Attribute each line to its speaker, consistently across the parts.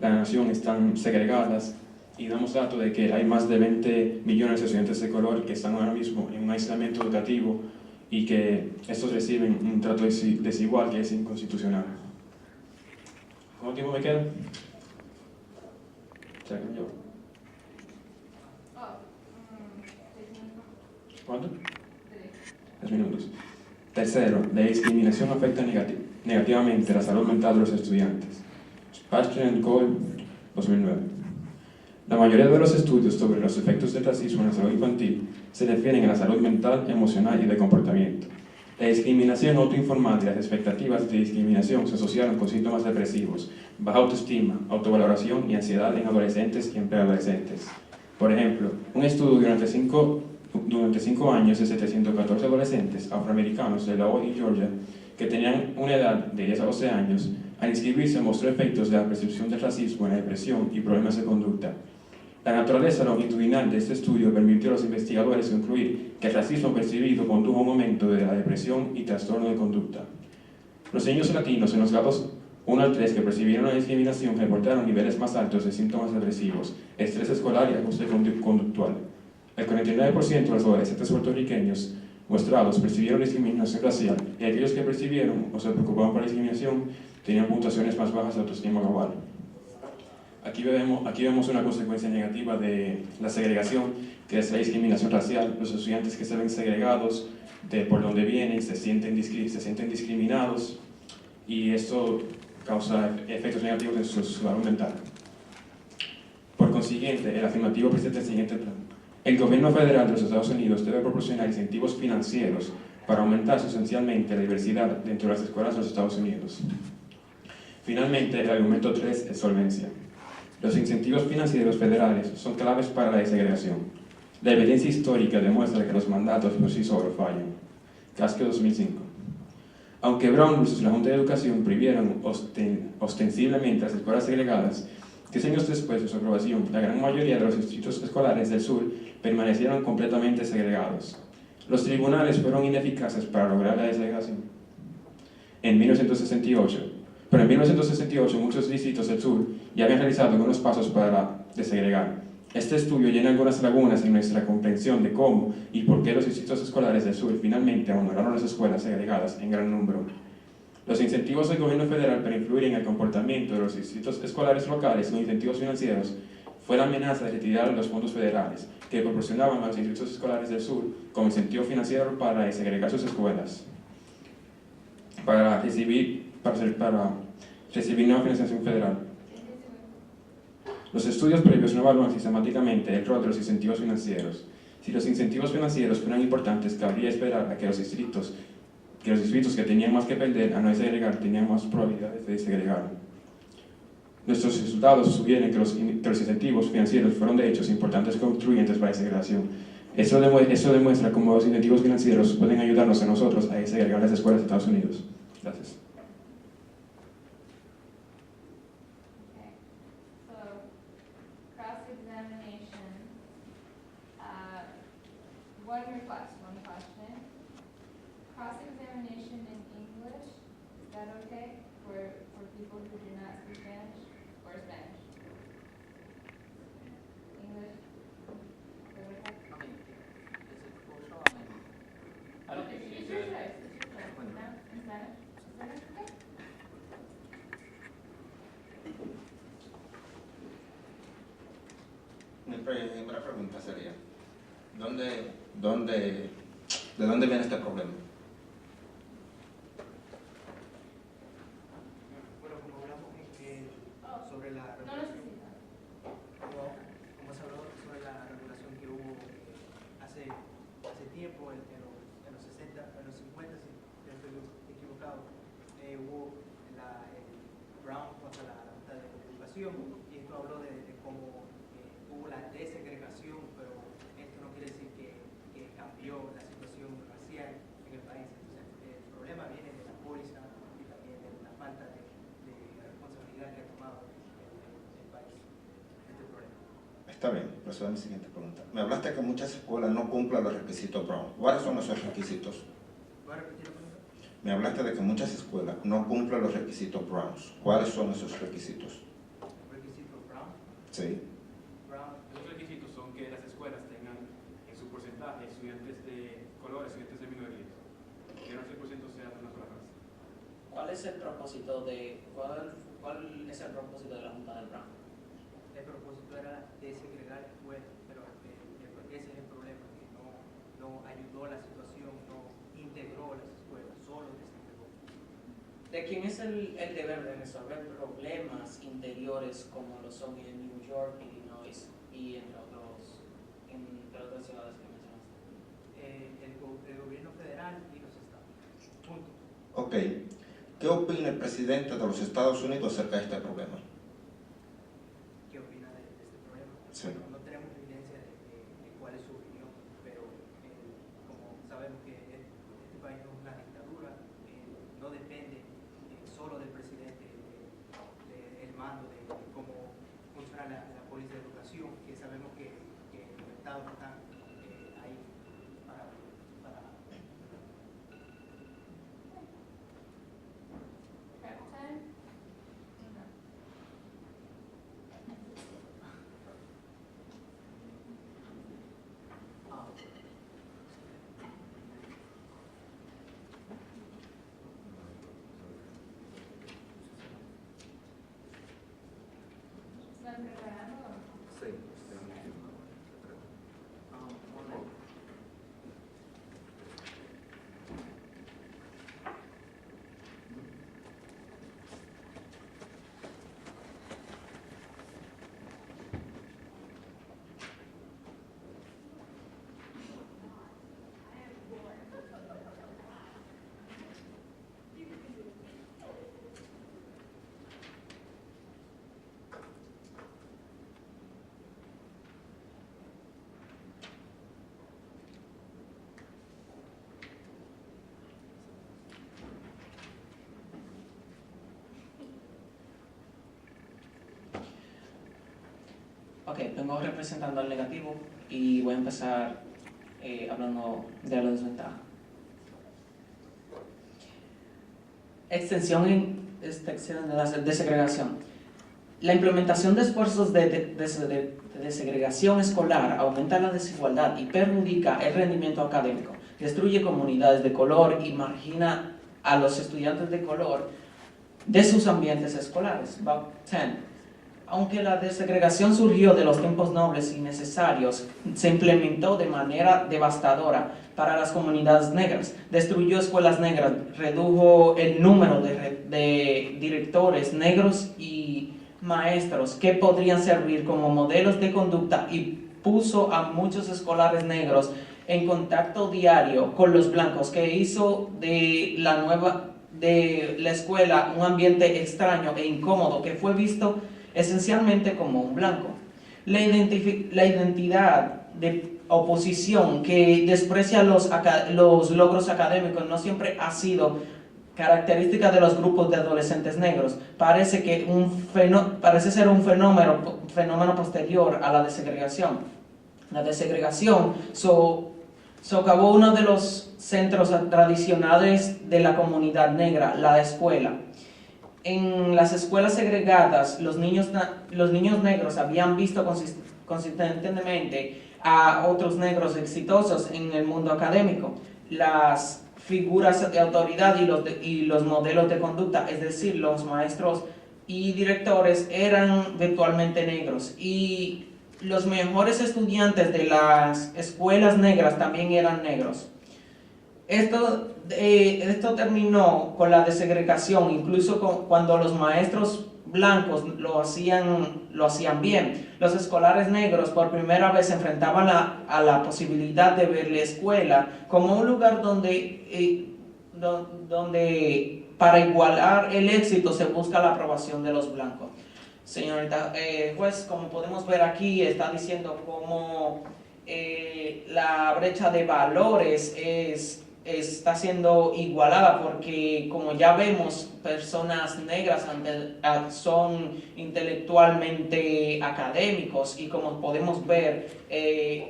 Speaker 1: la nación están segregadas, y damos datos de que hay más de 20 millones de estudiantes de color que están ahora mismo en un aislamiento educativo y que estos reciben un trato desigual que es inconstitucional. ¿Cuánto tiempo me queda? ¿Cuánto? 3 minutos. Tercero, la discriminación afecta negativamente la salud mental de los estudiantes. Bastian Cole, 2009. La mayoría de los estudios sobre los efectos del racismo en la salud infantil se refieren a la salud mental, emocional y de comportamiento. La discriminación autoinformada y las expectativas de discriminación se asociaron con síntomas depresivos, baja autoestima, autovaloración y ansiedad en adolescentes y en preadolescentes. Por ejemplo, un estudio durante 5 años de 714 adolescentes afroamericanos de Iowa y Georgia que tenían una edad de 10 a 12 años, al inscribirse mostró efectos de la percepción del racismo en la depresión y problemas de conducta. La naturaleza longitudinal de este estudio permitió a los investigadores concluir que el racismo percibido condujo a un aumento de la depresión y trastorno de conducta. Los niños latinos en los grados 1 al 3 que percibieron la discriminación reportaron niveles más altos de síntomas depresivos, estrés escolar y ajuste conductual. El 49% de los adolescentes puertorriqueños mostrados percibieron discriminación racial, y aquellos que percibieron o se preocupaban por la discriminación tenían puntuaciones más bajas de autoestima global. Aquí vemos una consecuencia negativa de la segregación, que es la discriminación racial. Los estudiantes que se ven segregados de por dónde vienen se sienten discriminados, y esto causa efectos negativos en su salud mental. Por consiguiente, el afirmativo presenta el siguiente plan. El gobierno federal de los Estados Unidos debe proporcionar incentivos financieros para aumentar sustancialmente la diversidad dentro de las escuelas de los Estados Unidos. Finalmente, el argumento 3 es solvencia. Los incentivos financieros federales son claves para la desegregación. La evidencia histórica demuestra que los mandatos por sí solos fallan. Casque 2005. Aunque Brown versus la Junta de Educación prohibieron ostensiblemente las escuelas segregadas, 10 años después de su aprobación, la gran mayoría de los distritos escolares del sur permanecieron completamente segregados. Los tribunales fueron ineficaces para lograr la desegregación. En 1968, muchos distritos del sur ya habían realizado algunos pasos para desegregar. Este estudio llena algunas lagunas en nuestra comprensión de cómo y por qué los distritos escolares del sur finalmente abandonaron las escuelas segregadas en gran número. Los incentivos del gobierno federal para influir en el comportamiento de los distritos escolares locales con incentivos financieros fue la amenaza de retirar los fondos federales que proporcionaban a los distritos escolares del sur como incentivo financiero para desegregar sus escuelas, para recibir nueva financiación federal. Los estudios previos no evalúan sistemáticamente el rol de los incentivos financieros. Si los incentivos financieros fueran importantes, cabría esperar a que los distritos que tenían más que perder a no desegregar tenían más probabilidades de desegregar. Nuestros resultados sugieren que los incentivos financieros fueron de hecho importantes contribuyentes para la desegregación. Eso demuestra cómo los incentivos financieros pueden ayudarnos a nosotros a desegregar las escuelas de Estados Unidos. Gracias.
Speaker 2: One question. Cross-examination in English, is that okay for people who do not speak Spanish or Spanish? English? Is that okay?
Speaker 3: Is it crucial? I don't think
Speaker 2: It's your choice. It's your choice. No? In Spanish? Is that okay?
Speaker 4: Mi primera pregunta sería, ¿de dónde viene este problema?
Speaker 5: Bueno, como hablamos sobre la
Speaker 2: No necesita.
Speaker 5: como se habló sobre la regulación que hubo hace tiempo, en los 60, en los 50, si no estoy equivocado, hubo el Brown contra la Junta de Educación, y esto habló de cómo hubo la desegregación, pero esto no quiere decir que cambió la situación racial en el país. Entonces, el problema viene de la póliza y también de la falta de responsabilidad que ha tomado el país este problema.
Speaker 4: Está bien, procedo a mi siguiente pregunta. Me hablaste de que muchas escuelas no cumplen los requisitos Brown. ¿Cuáles son esos requisitos?
Speaker 5: ¿Puedo repetir la pregunta?
Speaker 4: Me hablaste de que muchas escuelas no cumplen los requisitos Brown. ¿Cuáles son esos requisitos?
Speaker 5: Los requisitos
Speaker 4: Sí.
Speaker 5: Brown.
Speaker 1: Los requisitos son que las escuelas tengan en su porcentaje estudiantes de color, estudiantes de minorías. Que no el 100% sea de una sola raza.
Speaker 3: ¿Cuál es el propósito de la Junta del Brown?
Speaker 5: El propósito era desegregar escuelas, pero ese es el problema, que no ayudó a la situación, no integró las escuelas, solo desegregó.
Speaker 3: ¿De quién es el deber de resolver problemas interiores como lo son en New York, Illinois y entre otras ciudades que mencionaste?
Speaker 5: El gobierno federal y los estados. Punto.
Speaker 4: Ok. ¿Qué opina el presidente de los Estados Unidos acerca de este problema?
Speaker 5: ¿Qué opina de este problema?
Speaker 4: Sí.
Speaker 5: Bueno, no tenemos evidencia de cuál es su opinión, pero como sabemos que este país no es una dictadura, no depende solo del presidente, del mando, de cómo funciona la política de educación, que sabemos que los estados están ahí para
Speaker 2: Captain? No. ¿Están preparando?
Speaker 4: Sí.
Speaker 3: Ok, vengo representando al negativo y voy a empezar hablando de la desventaja. Extensión de la desegregación. La implementación de esfuerzos de desegregación escolar aumenta la desigualdad y perjudica el rendimiento académico, destruye comunidades de color y margina a los estudiantes de color de sus ambientes escolares. About 10. Aunque la desegregación surgió de los tiempos nobles y necesarios, se implementó de manera devastadora para las comunidades negras. Destruyó escuelas negras, redujo el número de directores negros y maestros que podrían servir como modelos de conducta y puso a muchos escolares negros en contacto diario con los blancos, que hizo de la escuela un ambiente extraño e incómodo que fue visto esencialmente como un blanco. La identidad de oposición que desprecia los logros académicos no siempre ha sido característica de los grupos de adolescentes negros. Parece ser un fenómeno posterior a la desegregación. La desegregación socavó uno de los centros tradicionales de la comunidad negra, la escuela. En las escuelas segregadas, los niños negros habían visto consistentemente a otros negros exitosos en el mundo académico. Las figuras de autoridad y los modelos de conducta, es decir, los maestros y directores, eran virtualmente negros. Y los mejores estudiantes de las escuelas negras también eran negros. Esto terminó con la desegregación, incluso cuando los maestros blancos lo hacían bien. Los escolares negros por primera vez se enfrentaban a la posibilidad de ver la escuela como un lugar donde para igualar el éxito se busca la aprobación de los blancos. Señorita juez, como podemos ver aquí, está diciendo cómo la brecha de valores está siendo igualada, porque como ya vemos, personas negras son intelectualmente académicos y como podemos ver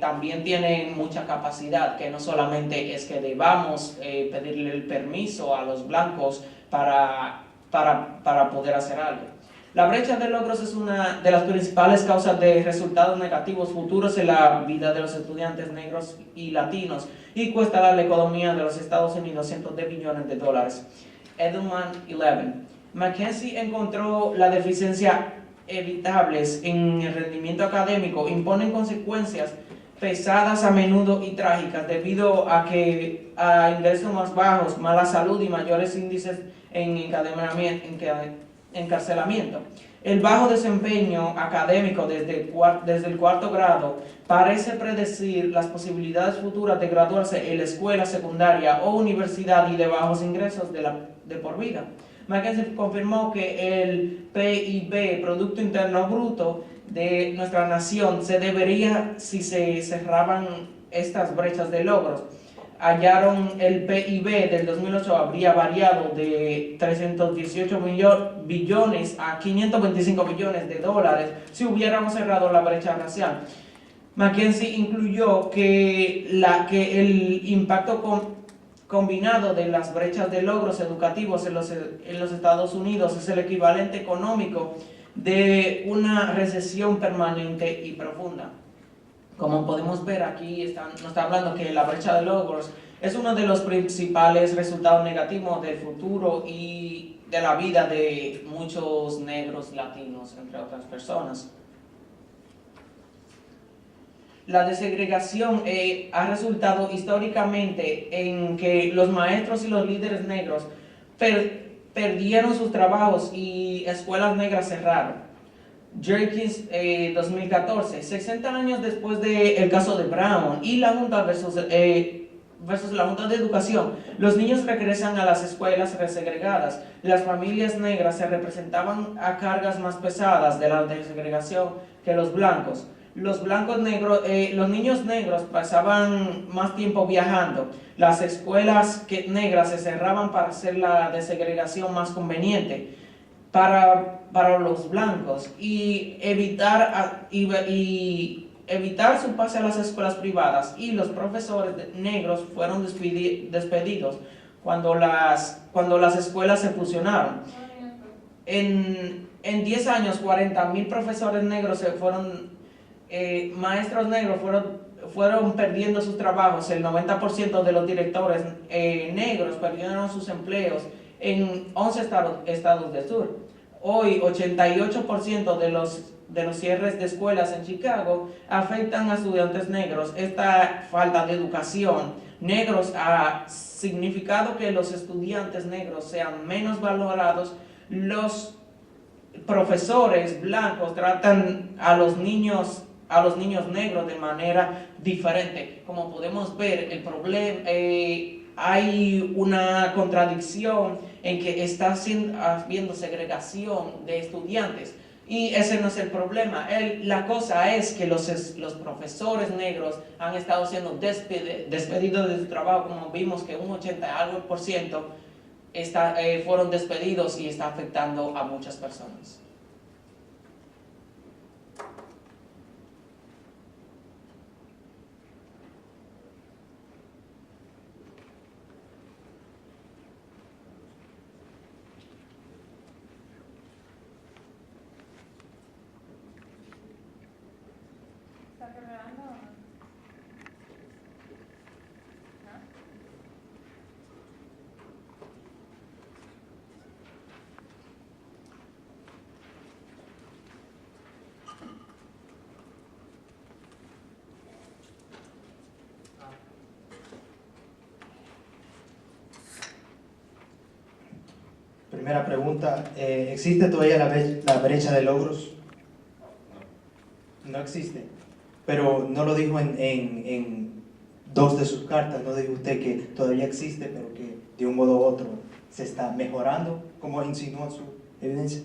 Speaker 3: también tienen mucha capacidad, que no solamente es que debamos pedirle el permiso a los blancos para poder hacer algo. La brecha de logros es una de las principales causas de resultados negativos futuros en la vida de los estudiantes negros y latinos y cuesta a la economía de los Estados Unidos cientos de billones de dólares. Edelman 11. McKinsey encontró la deficiencia evitables en el rendimiento académico imponen consecuencias pesadas a menudo y trágicas debido a ingresos más bajos, mala salud y mayores índices en encarcelamiento. El bajo desempeño académico desde el cuarto grado parece predecir las posibilidades futuras de graduarse en la escuela secundaria o universidad y de bajos ingresos de por vida. McKinsey confirmó que el PIB, Producto Interno Bruto, de nuestra nación se debería, si se cerraban estas brechas de logros. Hallaron el PIB del 2008 habría variado de 318 billones a 525 billones de dólares si hubiéramos cerrado la brecha racial. McKinsey incluyó que el impacto combinado de las brechas de logros educativos en los Estados Unidos es el equivalente económico de una recesión permanente y profunda. Como podemos ver aquí, nos está hablando que la brecha de logros es uno de los principales resultados negativos del futuro y de la vida de muchos negros latinos, entre otras personas. La desegregación ha resultado históricamente en que los maestros y los líderes negros perdieron sus trabajos y escuelas negras cerraron. Jerkins 2014, 60 años después del caso de Brown y la Junta versus la Junta de Educación, los niños regresan a las escuelas resegregadas. Las familias negras se representaban a cargas más pesadas de la desegregación que los blancos. Los niños negros pasaban más tiempo viajando. Las escuelas negras se cerraban para hacer la desegregación más conveniente para los blancos y evitar su pase a las escuelas privadas, y los profesores negros fueron despedidos cuando las escuelas se fusionaron. En 10 años, 40,000 profesores negros maestros negros fueron perdiendo sus trabajos. El 90% de los directores negros perdieron sus empleos en 11 estados del sur. Hoy, 88% de los cierres de escuelas en Chicago afectan a estudiantes negros. Esta falta de educación negros ha significado que los estudiantes negros sean menos valorados. Los profesores blancos tratan a los niños negros de manera diferente. Como podemos ver, el problema, hay una contradicción en que está habiendo segregación de estudiantes, y ese no es el problema. La cosa es que los profesores negros han estado siendo despedidos de su trabajo, como vimos que un 80% fueron despedidos, y está afectando a muchas personas.
Speaker 2: ¿Está cargando o no? ¿No?
Speaker 6: Primera pregunta, ¿existe todavía la brecha de logros? No existe, pero no lo dijo en dos de sus cartas, no dijo usted que todavía existe, pero que de un modo u otro se está mejorando, como insinuó su evidencia.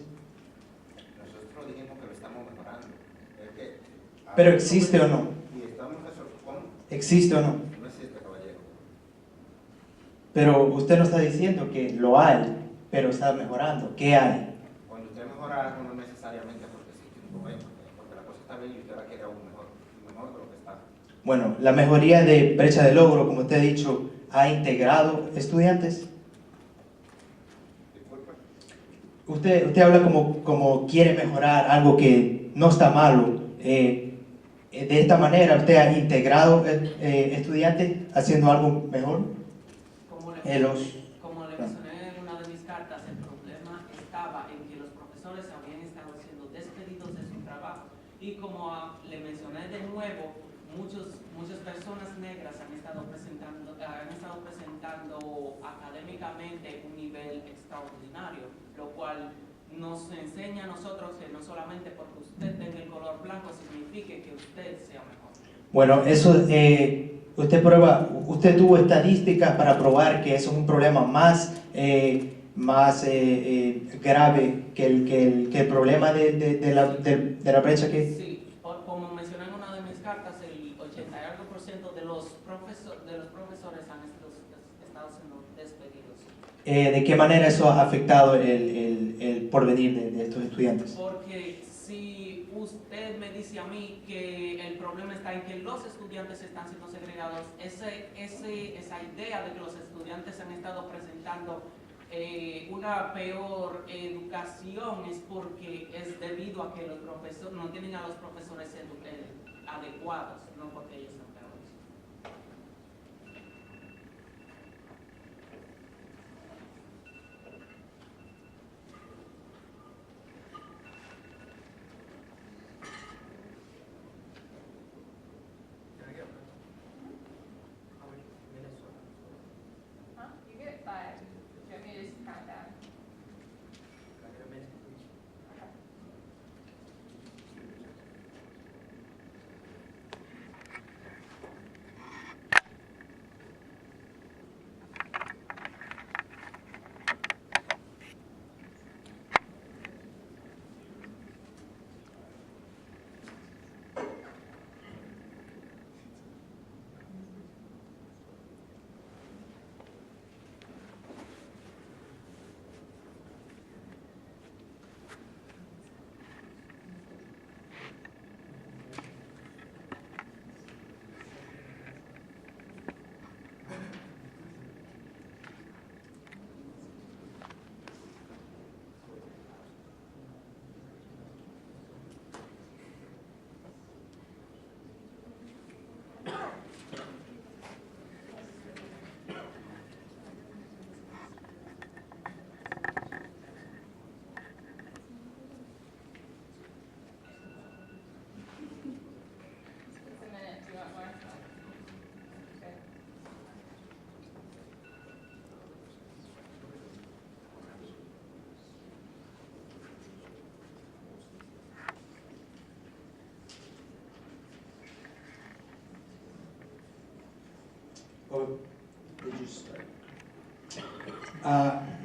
Speaker 4: Nosotros dijimos que lo estamos mejorando.
Speaker 6: Pero ¿existe o no?
Speaker 4: Y estamos ¿cómo?
Speaker 6: ¿Existe o no?
Speaker 4: No existe, caballero.
Speaker 6: Pero usted no está diciendo que lo hay, pero está mejorando. ¿Qué hay?
Speaker 4: Cuando usted mejora algo, no necesariamente porque existe un problema, porque la cosa está bien y usted va a querer aún mejor de lo que está.
Speaker 6: Bueno, la mejoría de brecha de logro, como usted ha dicho, ha integrado estudiantes.
Speaker 4: Disculpe.
Speaker 6: usted habla como quiere mejorar algo que no está malo. De esta manera, ¿usted ha integrado estudiantes haciendo algo mejor?
Speaker 3: Como le mencioné en una de mis cartas, el problema estaba en que los profesores habían estado siendo despedidos de su trabajo. Y como le mencioné de nuevo, muchas personas negras han estado presentando académicamente un nivel extraordinario, lo cual nos enseña a nosotros que no solamente porque usted tenga el color blanco signifique que usted sea mejor.
Speaker 6: Bueno, eso, usted tuvo estadísticas para probar que eso es un problema más grave que el problema de la brecha que...
Speaker 3: Sí, como mencioné en una de mis cartas, el 80 y algo % de los profesores han estado siendo despedidos.
Speaker 6: ¿De qué manera eso ha afectado el porvenir de estos estudiantes?
Speaker 3: Porque si usted me dice a mí que el problema está en que los estudiantes están siendo segregados, esa idea de que los estudiantes han estado presentando una peor educación es porque es debido a que los profesores no tienen a los profesores adecuados, no porque ellos son peores.
Speaker 2: Huh? You get 5. Do you want me to just count down? Okay. Just a minute. Do you want more? Okay.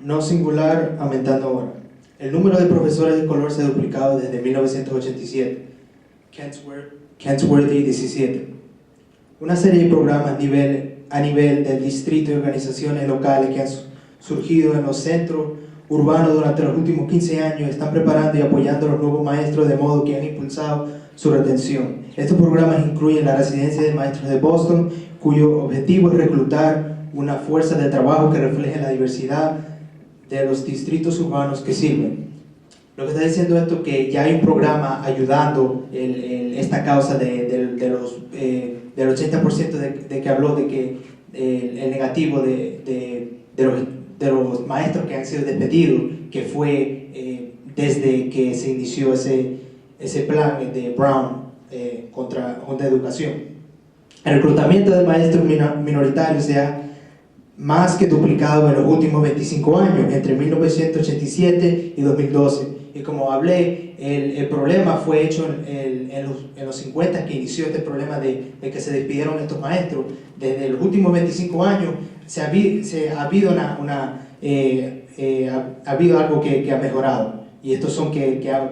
Speaker 6: No singular, aumentando ahora. El número de profesores de color se ha duplicado desde 1987. Kensworthy 17. Una serie de programas a nivel del distrito y organizaciones locales que han surgido en los centros urbanos durante los últimos 15 años están preparando y apoyando a los nuevos maestros de modo que han impulsado su retención. Estos programas incluyen la residencia de maestros de Boston, cuyo objetivo es reclutar una fuerza de trabajo que refleje la diversidad de los distritos urbanos que sirven. Lo que está diciendo esto es que ya hay un programa ayudando esta causa del 80% de que habló, de que el negativo de los maestros que han sido despedidos, que fue desde que se inició ese plan de Brown contra educación. El reclutamiento de maestros minoritarios se ha más que duplicado en los últimos 25 años, entre 1987 y 2012. Y como hablé, el problema fue hecho en los 50, que inició este problema de que se despidieron estos maestros. Desde los últimos 25 años ha habido algo que ha mejorado. Y estos son que ha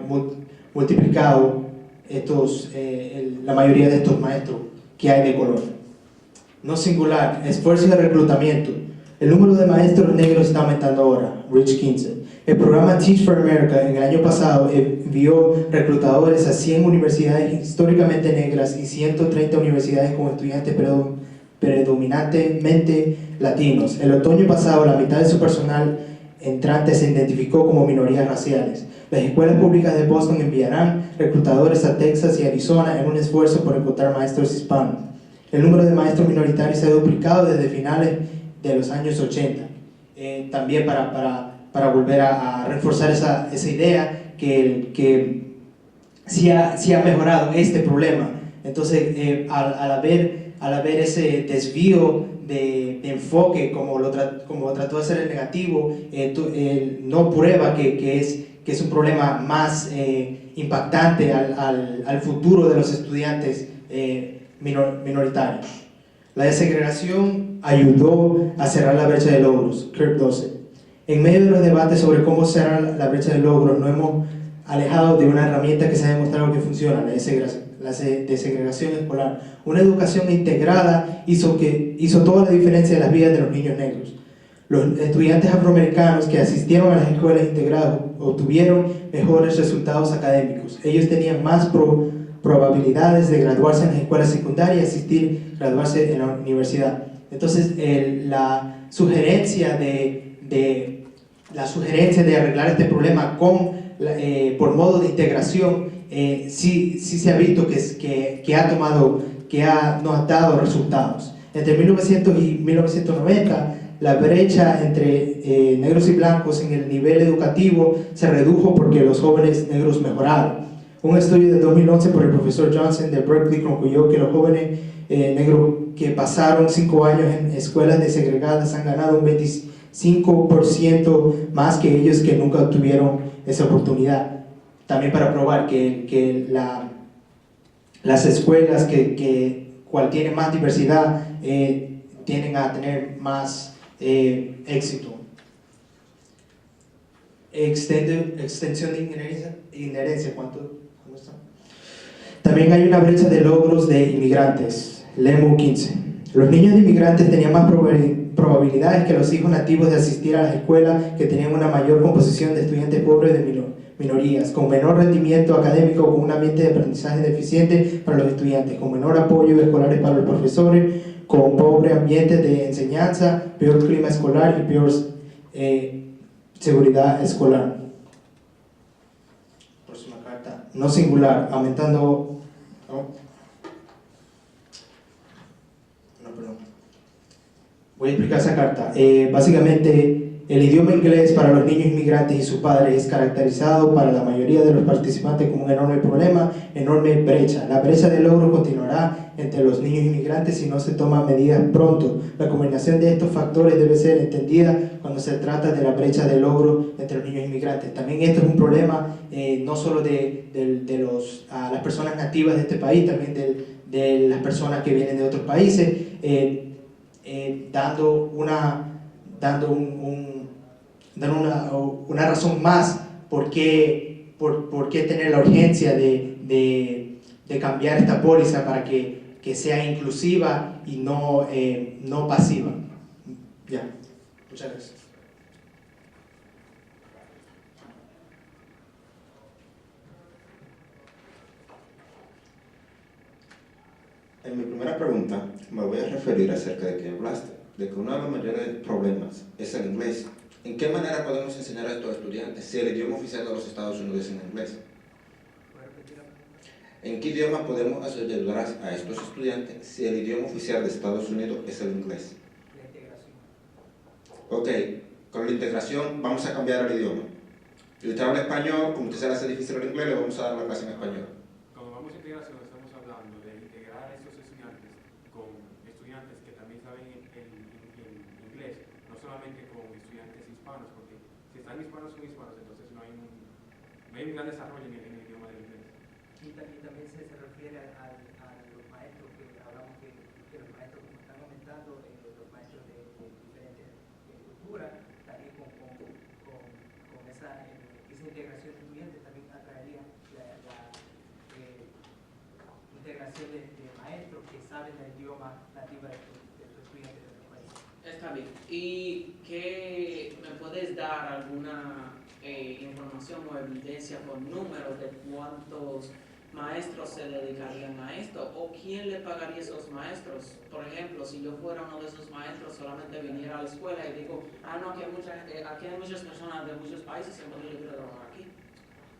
Speaker 6: multiplicado la mayoría de estos maestros que hay de color. No singular, esfuerzo de reclutamiento. El número de maestros negros está aumentando ahora. Rich 15. El programa Teach for America en el año pasado envió reclutadores a 100 universidades históricamente negras y 130 universidades con estudiantes predominantemente latinos. El otoño pasado, la mitad de su personal entrantes se identificó como minorías raciales. Las escuelas públicas de Boston enviarán reclutadores a Texas y Arizona en un esfuerzo por encontrar maestros hispanos. El número de maestros minoritarios se ha duplicado desde finales de los años 80. También para volver a reforzar esa idea que sí ha mejorado este problema. Entonces, al haber ese desvío de enfoque, como trató de hacer el negativo, no prueba que es un problema más impactante al futuro de los estudiantes minoritarios. La desegregación ayudó a cerrar la brecha de logros, Kirk 12. En medio de los debates sobre cómo cerrar la brecha de logros, nos hemos alejado de una herramienta que se ha demostrado que funciona, la desegregación escolar. Una educación integrada hizo toda la diferencia en las vidas de los niños negros. Los estudiantes afroamericanos que asistieron a las escuelas integradas obtuvieron mejores resultados académicos. Ellos tenían más probabilidades de graduarse en las escuelas secundarias y graduarse en la universidad. Entonces, la sugerencia de arreglar este problema por modo de integración sí se ha visto que nos ha dado resultados. Entre 1900 y 1990, la brecha entre negros y blancos en el nivel educativo se redujo porque los jóvenes negros mejoraron. Un estudio de 2011 por el profesor Johnson de Berkeley concluyó que los jóvenes negros que pasaron 5 años en escuelas desegregadas han ganado un 25% más que ellos que nunca tuvieron esa oportunidad. También para probar que las escuelas cual tienen más diversidad tienden a tener más éxito. Extensión de inherencia, ¿cómo está? También hay una brecha de logros de inmigrantes, Lemo 15. Los niños de inmigrantes tenían más probabilidades que los hijos nativos de asistir a las escuelas que tenían una mayor composición de estudiantes pobres de minorías, con menor rendimiento académico, con un ambiente de aprendizaje deficiente para los estudiantes, con menor apoyo escolares para los profesores, con pobre ambiente de enseñanza, peor clima escolar y peor seguridad escolar. Próxima carta, no singular, aumentando... Voy a explicar esa carta. Básicamente, el idioma inglés para los niños inmigrantes y sus padres es caracterizado para la mayoría de los participantes como un enorme problema, enorme brecha. La brecha de logro continuará entre los niños inmigrantes si no se toman medidas pronto. La combinación de estos factores debe ser entendida cuando se trata de la brecha de logro entre los niños inmigrantes. También esto es un problema no solo de las personas nativas de este país, también de las personas que vienen de otros países, dando una razón más por qué tener la urgencia de cambiar esta póliza para que sea inclusiva y no pasiva. Ya, muchas gracias.
Speaker 4: En mi primera pregunta me voy a referir acerca de que hablaste, de que uno de los mayores problemas es el inglés. ¿En qué manera podemos enseñar a estos estudiantes si el idioma oficial de los Estados Unidos es en inglés? ¿En qué idioma podemos ayudar a estos estudiantes si el idioma oficial de Estados Unidos es el inglés?
Speaker 5: La integración.
Speaker 4: Ok, con la integración vamos a cambiar el idioma. Si usted habla español, como usted se le hace difícil el inglés, le vamos a dar la clase en español.
Speaker 1: Cuando vamos a integración estamos hablando de integrar a estos estudiantes con estudiantes que también saben el inglés, no solamente con estudiantes hispanos, porque si están hispanos con hispanos, entonces no hay un gran desarrollo en el idioma del inglés.
Speaker 5: Y también se refiere a los maestros, que hablamos que los maestros como están aumentando, los maestros de diferentes culturas, también con esa integración de estudiantes también atraería la integración de maestros que saben el idioma nativo de los estudiantes de otros países.
Speaker 3: Está bien. ¿Y qué me puedes dar alguna información o evidencia con números de cuántos maestros se dedicarían a esto? ¿O quién le pagaría a esos maestros? Por ejemplo, si yo fuera uno de esos maestros, solamente viniera a la escuela y digo, no, aquí hay muchas personas de muchos países, entonces yo quiero trabajar aquí.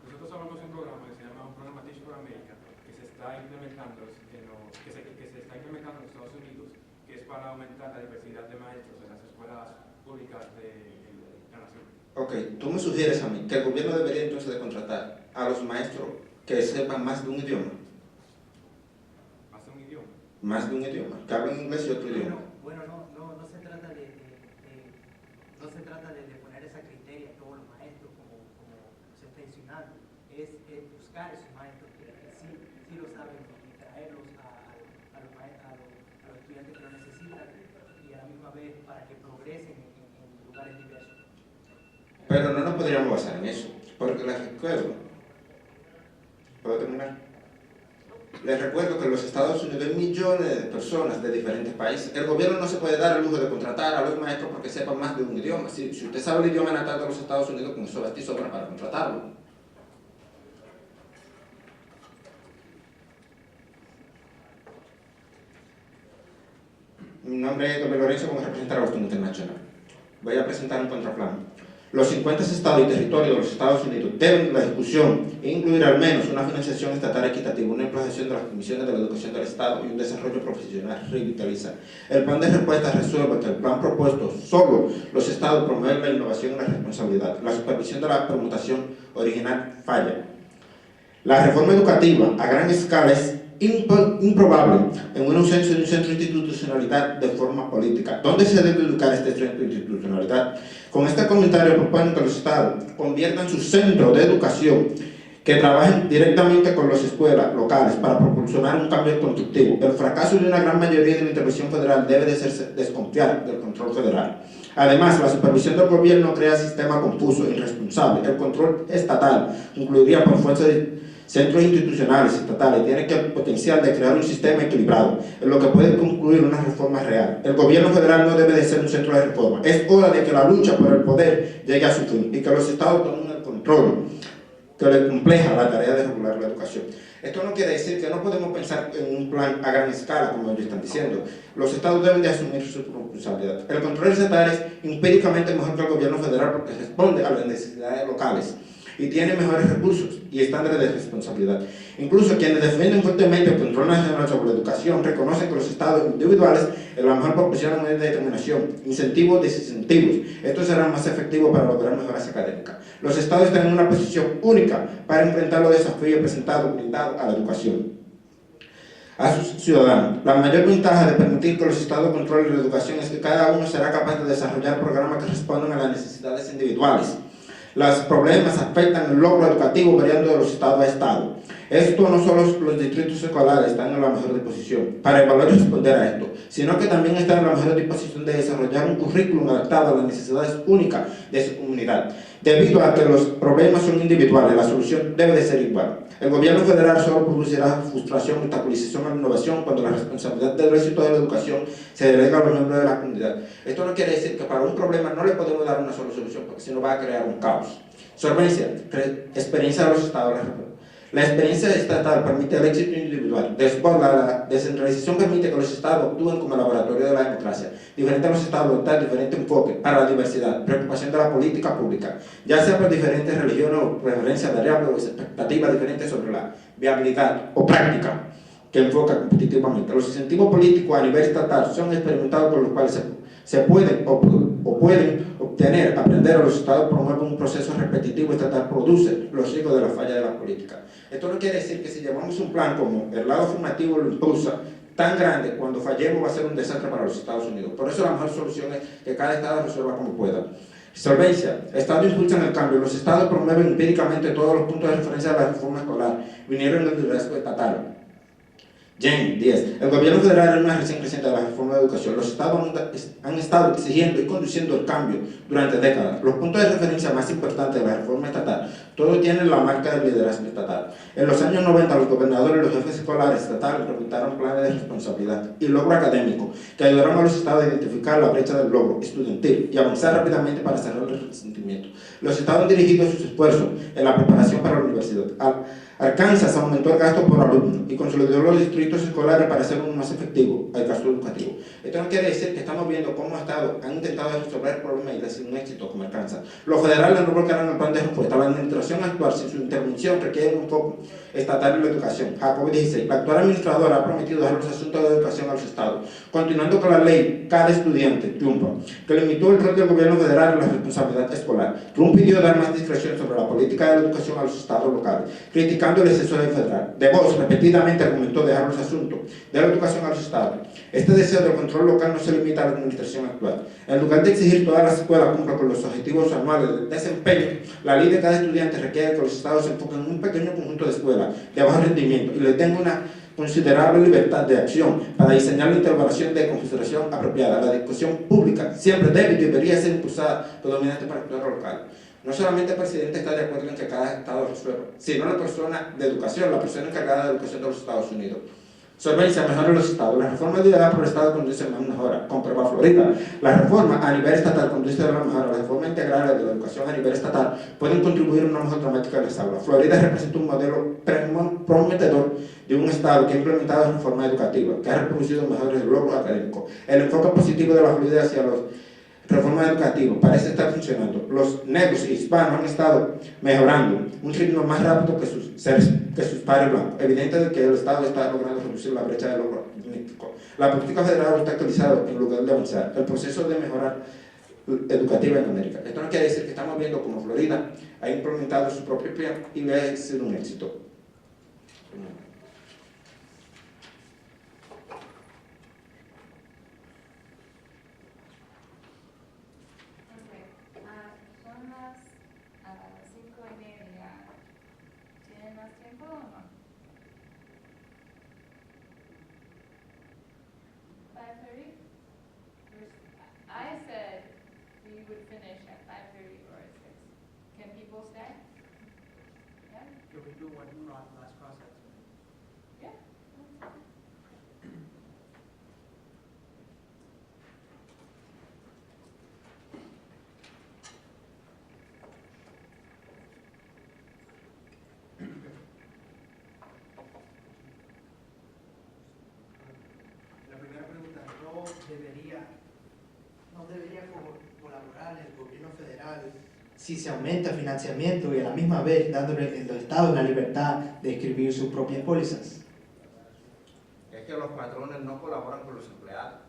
Speaker 1: Nosotros hablamos de un programa que se llama un programa Teach for America, que se está implementando, que se está implementando en Estados Unidos, que es para aumentar la diversidad de maestros en las escuelas públicas de la nación.
Speaker 4: Ok, tú me sugieres a mí que el gobierno debería entonces de contratar a los maestros que sepan más de un idioma.
Speaker 1: ¿Más de un idioma?
Speaker 4: Más de un idioma, que hablen inglés y otro idioma.
Speaker 5: Bueno, no se trata de poner esa criteria a todos los maestros como se está insinuando. Es buscar esos maestros que sí lo saben y traerlos a los estudiantes que lo necesitan y a la misma vez para que progresen en lugares diversos.
Speaker 4: Pero no nos podríamos basar en eso, porque les recuerdo, ¿puedo terminar? Les recuerdo que en los Estados Unidos hay millones de personas de diferentes países. El gobierno no se puede dar el lujo de contratar a los maestros porque sepan más de un idioma. Si usted sabe el idioma natal de los Estados Unidos, con eso basta y sobra para contratarlo. Mi nombre es Domingo Lorenzo, como representante de la Boston International. Voy a presentar un contraplan. Los 50 estados y territorios de los Estados Unidos deben la discusión e incluir al menos una financiación estatal equitativa, una implantación de las comisiones de la educación del Estado y un desarrollo profesional revitaliza. El plan de respuesta resuelve que el plan propuesto solo los estados promueven la innovación y la responsabilidad. La supervisión de la permutación original falla. La reforma educativa a gran escala es improbable en una ausencia de un centro de institucionalidad de forma política. ¿Dónde se debe educar este centro de institucionalidad? Con este comentario proponen que los estados conviertan su centro de educación, que trabajen directamente con las escuelas locales para proporcionar un cambio constructivo. El fracaso de una gran mayoría de la intervención federal debe de ser desconfiar del control federal. Además, la supervisión del gobierno crea sistema confuso e irresponsable. El control estatal incluiría por fuerza de centros institucionales estatales, tiene el potencial de crear un sistema equilibrado, en lo que puede concluir una reforma real. El gobierno federal no debe de ser un centro de reforma. Es hora de que la lucha por el poder llegue a su fin y que los estados tomen el control que le compleja la tarea de regular la educación. Esto no quiere decir que no podemos pensar en un plan a gran escala, como ellos están diciendo. Los estados deben de asumir su responsabilidad. El control estatal es empíricamente mejor que el gobierno federal porque responde a las necesidades locales y tiene mejores recursos y estándares de responsabilidad. Incluso quienes defienden fuertemente el control nacional sobre la educación reconocen que los estados individuales en la mejor proporción de determinación, incentivos y desincentivos. Esto será más efectivo para lograr mejoras académicas. Los estados están en una posición única para enfrentar los desafíos presentados brindados a la educación. A sus ciudadanos. La mayor ventaja de permitir que los estados controlen la educación es que cada uno será capaz de desarrollar programas que respondan a las necesidades individuales. Los problemas afectan el logro educativo variando de los estados a estado. Esto no solo los distritos escolares están en la mejor disposición para evaluar y responder a esto, sino que también están en la mejor disposición de desarrollar un currículum adaptado a las necesidades únicas de su comunidad. Debido a que los problemas son individuales, la solución debe de ser igual. El gobierno federal solo producirá frustración y obstaculización a la innovación cuando la responsabilidad del éxito de la educación se delega a los miembros de la comunidad. Esto no quiere decir que para un problema no le podemos dar una sola solución, porque si no va a crear un caos. Solvencia, experiencia de los estados. La experiencia estatal permite el éxito individual. Después, la descentralización permite que los estados actúen como laboratorio de la democracia. Diferentes los estados adoptan diferente enfoque para la diversidad, preocupación de la política pública, ya sea por diferentes religiones o preferencias variables o expectativas diferentes sobre la viabilidad o práctica que enfoca competitivamente. Los incentivos políticos a nivel estatal son experimentados por los cuales se pueden obtener, aprender a los estados promueven un proceso repetitivo estatal, produce los riesgos de la falla de la política. Esto no quiere decir que si llevamos un plan como el lado afirmativo lo impulsa, tan grande, cuando fallemos va a ser un desastre para los Estados Unidos. Por eso la mejor solución es que cada estado resuelva como pueda. Solvencia. Estados impulsan el cambio. Los estados promueven empíricamente todos los puntos de referencia de la reforma escolar. Vinieron del liderazgo estatal. Jen 10. El gobierno federal es una recién creciente de la reforma de educación. Los estados han estado exigiendo y conduciendo el cambio durante décadas. Los puntos de referencia más importantes de la reforma estatal, todos tienen la marca del liderazgo estatal. En los años 90, los gobernadores y los jefes escolares estatales implementaron planes de responsabilidad y logro académico que ayudaron a los estados a identificar la brecha del logro estudiantil y avanzar rápidamente para cerrar el resentimiento. Los estados han dirigido sus esfuerzos en la preparación para la universidad. Arkansas aumentó el gasto por alumno y consolidó los distritos escolares para hacer uno más efectivo al gasto educativo. Esto no quiere decir que estamos viendo cómo Estados han intentado resolver el problema y les un éxito como Arkansas. Los federales no volcaron el plan de respuesta. La administración actual, sin su intervención, requiere un foco estatal en la educación. Jacob 16. La actual administradora ha prometido dejar los asuntos de educación a los estados, continuando con la ley Cada Estudiante, Trump, que limitó el rol del gobierno federal en la responsabilidad escolar. Trump pidió dar más discreción sobre la política de la educación a los estados locales, criticando el exceso del federal. DeVos repetidamente argumentó dejar los asuntos de la educación a los estados. Este deseo de control local no se limita a la administración actual. En lugar de exigir que todas las escuelas cumplan con los objetivos anuales de desempeño, la ley de cada estudiante requiere que los estados se enfoquen en un pequeño conjunto de escuelas de bajo rendimiento y les den una considerable libertad de acción para diseñar la intervención de consideración apropiada. La discusión pública siempre debe y debería ser impulsada predominante para el sector local. No solamente el presidente está de acuerdo en que cada estado resuelva, sino la persona de educación, la persona encargada de educación de los Estados Unidos. Solvencia, mejora los estados. La reforma liderada por el estado conduce a una mejora. Comprueba Florida. La reforma a nivel estatal conduce a una mejora. La reforma integral de la educación a nivel estatal pueden contribuir a una mejor dramática de las aulas. Florida representa un modelo prometedor de un estado que ha implementado reforma educativa, que ha reproducido mejores logros académicos. El enfoque positivo de la Florida hacia los reforma educativa parece estar funcionando. Los negros y hispanos han estado mejorando un ritmo más rápido que sus pares blancos, evidente de que el Estado está logrando reducir la brecha de logro político. La política federal está actualizada en lugar de avanzar. El proceso de mejorar educativa en América. Esto no quiere decir que estamos viendo como Florida ha implementado su propio plan y le ha sido un éxito.
Speaker 2: Son las 5:30. ¿Tienen más tiempo o no? 5:30? I said we would finish at 5:30 or at 6. Can people stay? Yeah?
Speaker 5: Can we do one last process?
Speaker 2: Yeah.
Speaker 5: La primera pregunta, ¿no debería colaborar el gobierno federal
Speaker 6: Si se aumenta el financiamiento y a la misma vez dándole a los estados la libertad de escribir sus propias pólizas?
Speaker 4: Es que los patrones no colaboran con los empleados.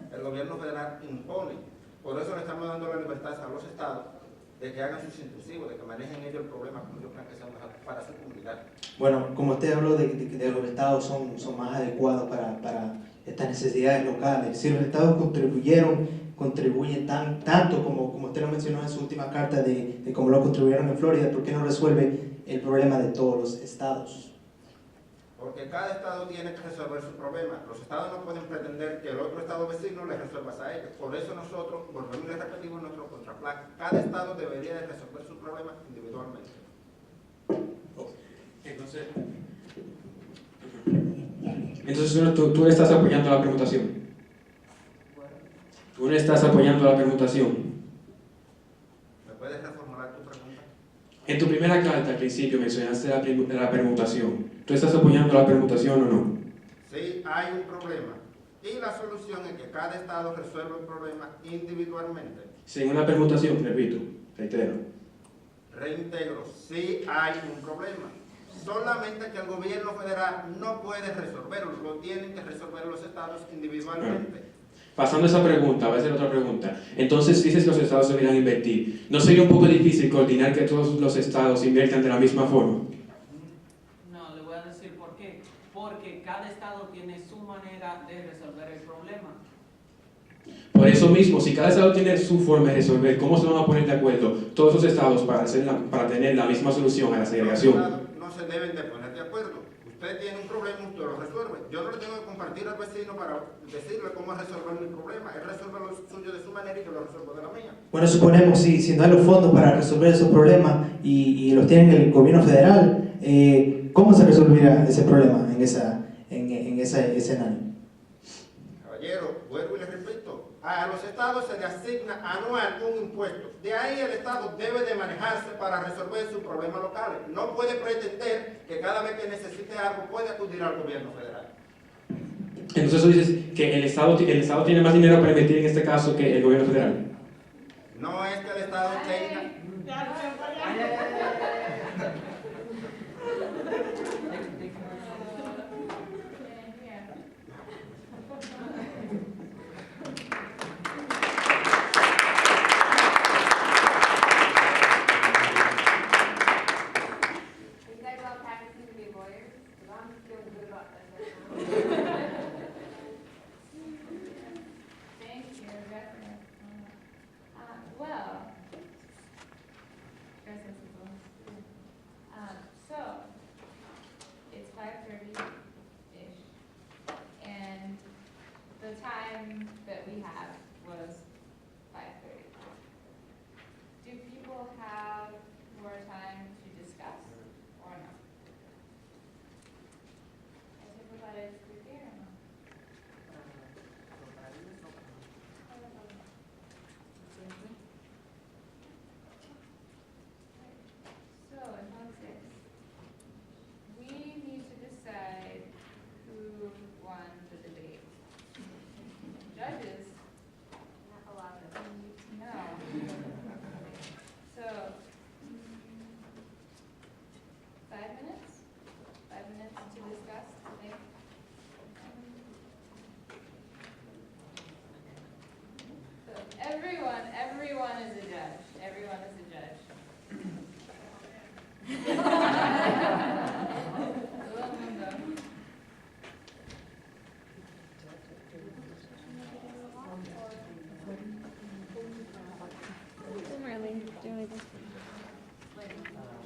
Speaker 4: El gobierno federal impone. Por eso le estamos dando la libertad a los estados de que hagan sus intrusivos, de que manejen ellos el problema como ellos crean que sea mejor para su comunidad.
Speaker 6: Bueno, como usted habló de que los estados son más adecuados para estas necesidades locales. Si los estados contribuyen tanto como usted lo mencionó en su última carta de cómo lo contribuyeron en Florida, ¿por qué no resuelve el problema de todos los estados?
Speaker 4: Porque cada estado tiene que resolver su problema. Los estados no pueden pretender que el otro estado vecino les resuelva a ellos. Por eso nosotros, volvemos a repetir en nuestro contraplan, cada estado debería de resolver su problema individualmente.
Speaker 1: Entonces tú no estás apoyando la permutación. Tú no estás apoyando la permutación.
Speaker 4: ¿Me puedes reformular tu pregunta?
Speaker 1: En tu primera carta al principio mencionaste la permutación. ¿Tú estás apoyando la permutación o no?
Speaker 4: Sí, hay un problema. Y la solución es que cada estado resuelva el problema individualmente.
Speaker 1: Sin una permutación, repito, reitero.
Speaker 4: Reintegro, sí hay un problema. Solamente que el gobierno federal no puede resolverlo, lo tienen que resolver los estados individualmente.
Speaker 1: Pasando esa pregunta, voy a hacer otra pregunta. Entonces dices que los estados deberían invertir. ¿No sería un poco difícil coordinar que todos los estados inviertan de la misma forma?
Speaker 3: No, le voy a decir por qué. Porque cada estado tiene su manera de resolver el problema.
Speaker 1: Por eso mismo, si cada estado tiene su forma de resolver, ¿cómo se van a poner de acuerdo todos los estados para tener la misma solución a la segregación?
Speaker 4: Los estados no se deben de poner de acuerdo. Usted tiene un problema, usted lo resuelve. Yo no le tengo que compartir al vecino para decirle cómo resolver mi problema. Él resuelve lo suyo de su manera y yo lo resuelvo de la mía.
Speaker 6: Bueno, suponemos, si no hay los fondos para resolver esos problemas y los tiene el gobierno federal, ¿cómo se resolverá ese problema en ese escenario?
Speaker 4: Caballero, vuelvo y le repito,
Speaker 7: A los estados se le asigna anual un impuesto. De ahí el estado debe de manejarse para resolver sus problemas locales. No puede pretender que cada vez que necesite algo puede acudir al gobierno federal.
Speaker 1: Entonces tú dices que el Estado tiene más dinero para invertir en este caso que el gobierno federal.
Speaker 7: No es que el estado tenga...
Speaker 2: You guys all practicing to be lawyers? 'Cause I'm feeling good about that right now. Thank you, definitely. Well, so, it's 5:30-ish, and the time that we have was 5:30. Do people have more time to discuss, or no? ¿Es para discutir o no? So, entonces, we need to decide who won the debate. Judges? Not a lot of them. No. So, 5 minutes? 5 minutes to discuss, I think. So, everyone is a judge. Everyone is a